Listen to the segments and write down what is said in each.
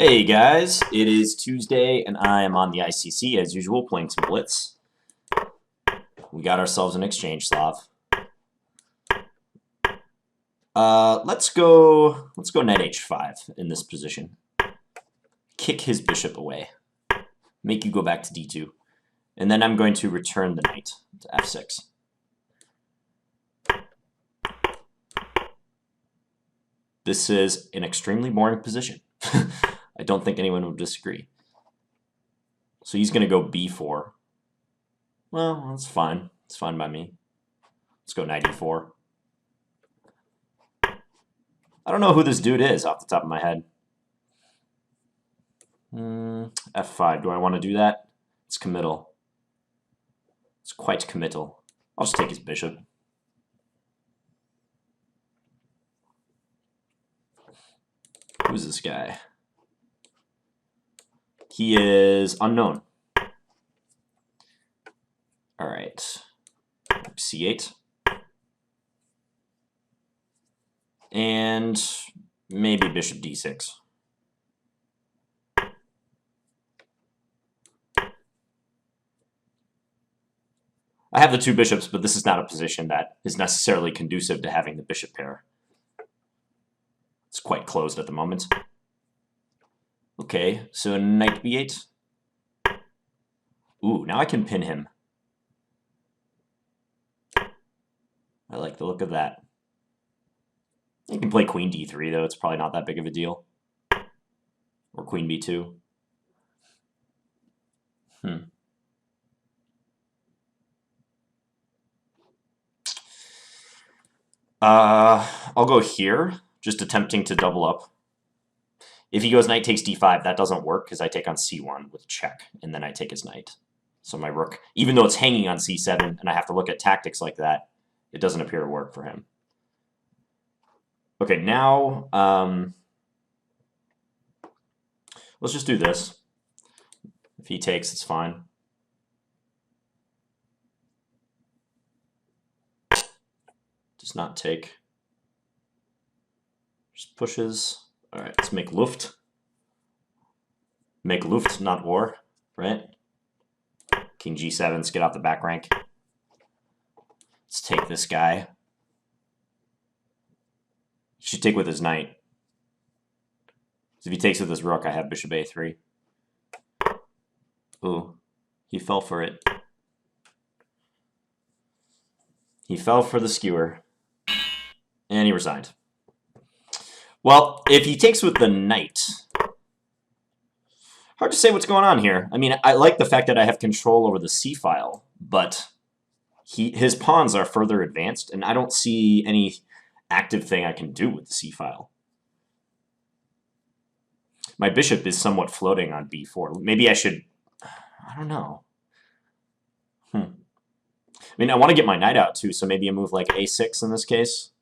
Hey guys, it is Tuesday and I am on the ICC as usual playing some Blitz. We got ourselves an exchange Slav. Let's go knight h5 in this position. Kick his bishop away. Make you go back to d2. And then I'm going to return the knight to f6. This is an extremely boring position. I don't think anyone would disagree. So he's going to go b4. Well, that's fine. It's fine by me. Let's go knight e4. I don't know who this dude is off the top of my head. f5. Do I want to do that? It's committal. It's quite committal. I'll just take his bishop. Who's this guy? He is unknown. All right. c8. And maybe bishop d6. I have the two bishops, but this is not a position that is necessarily conducive to having the bishop pair. It's quite closed at the moment. Okay, so knight b8. Ooh, now I can pin him. I like the look of that. You can play queen d3, though. It's probably not that big of a deal. Or queen b2. I'll go here, just attempting to double up. If he goes knight takes d5, that doesn't work because I take on c1 with check, and then I take his knight. So my rook, even though it's hanging on c7, and I have to look at tactics like that, it doesn't appear to work for him. Okay, now let's just do this. If he takes, it's fine. Does not take. Just pushes. All right, let's make Luft. Make Luft, not war, right? King g7, let's get off the back rank. Let's take this guy. He should take with his knight. So if he takes with his rook, I have bishop a3. Ooh, he fell for it. He fell for the skewer. And he resigned. Well, if he takes with the knight, hard to say what's going on here. I mean, I like the fact that I have control over the c-file, but his pawns are further advanced, and I don't see any active thing I can do with the c-file. My bishop is somewhat floating on b4. Maybe I should... I don't know. I mean, I want to get my knight out, too, so maybe a move like a6 in this case,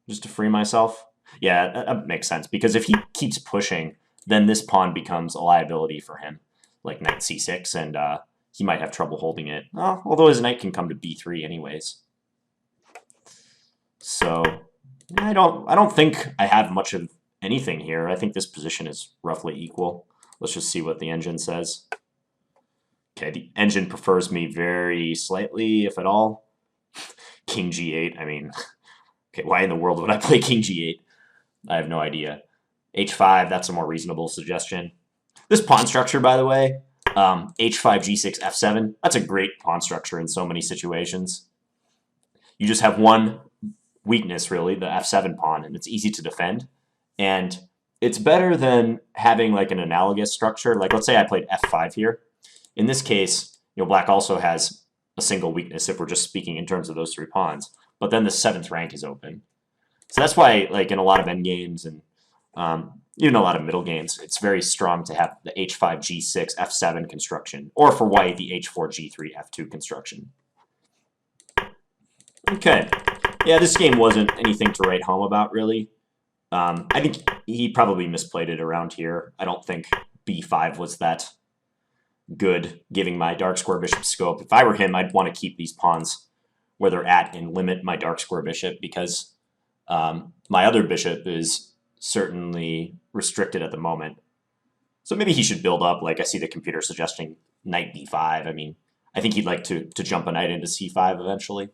just to free myself. Yeah, that makes sense, because if he keeps pushing, then this pawn becomes a liability for him, like knight c6, and he might have trouble holding it. Although his knight can come to b3 anyways. So I don't think I have much of anything here. I think this position is roughly equal. Let's just see what the engine says. Okay, the engine prefers me very slightly, if at all. King g8, I mean, okay, why in the world would I play king g8? I have no idea. h5, that's a more reasonable suggestion. This pawn structure, by the way, h5, g6, f7, that's a great pawn structure in so many situations. You just have one weakness, really, the f7 pawn, and it's easy to defend. And it's better than having like an analogous structure. Like, let's say I played f5 here. In this case, black also has a single weakness if we're just speaking in terms of those three pawns. But then the 7th rank is open. So that's why, like, in a lot of endgames and even a lot of middle games, it's very strong to have the h5, g6, f7 construction. Or for white, the h4, g3, f2 construction. Okay. Yeah, this game wasn't anything to write home about, really. I think he probably misplayed it around here. I don't think b5 was that good, giving my dark square bishop scope. If I were him, I'd want to keep these pawns where they're at and limit my dark square bishop, because my other bishop is certainly restricted at the moment. So maybe he should build up. Like I see the computer suggesting knight b5. I mean, I think he'd like to jump a knight into c5 eventually.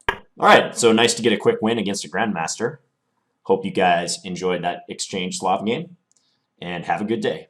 All right, so nice to get a quick win against a grandmaster. Hope you guys enjoyed that exchange Slav game, and have a good day.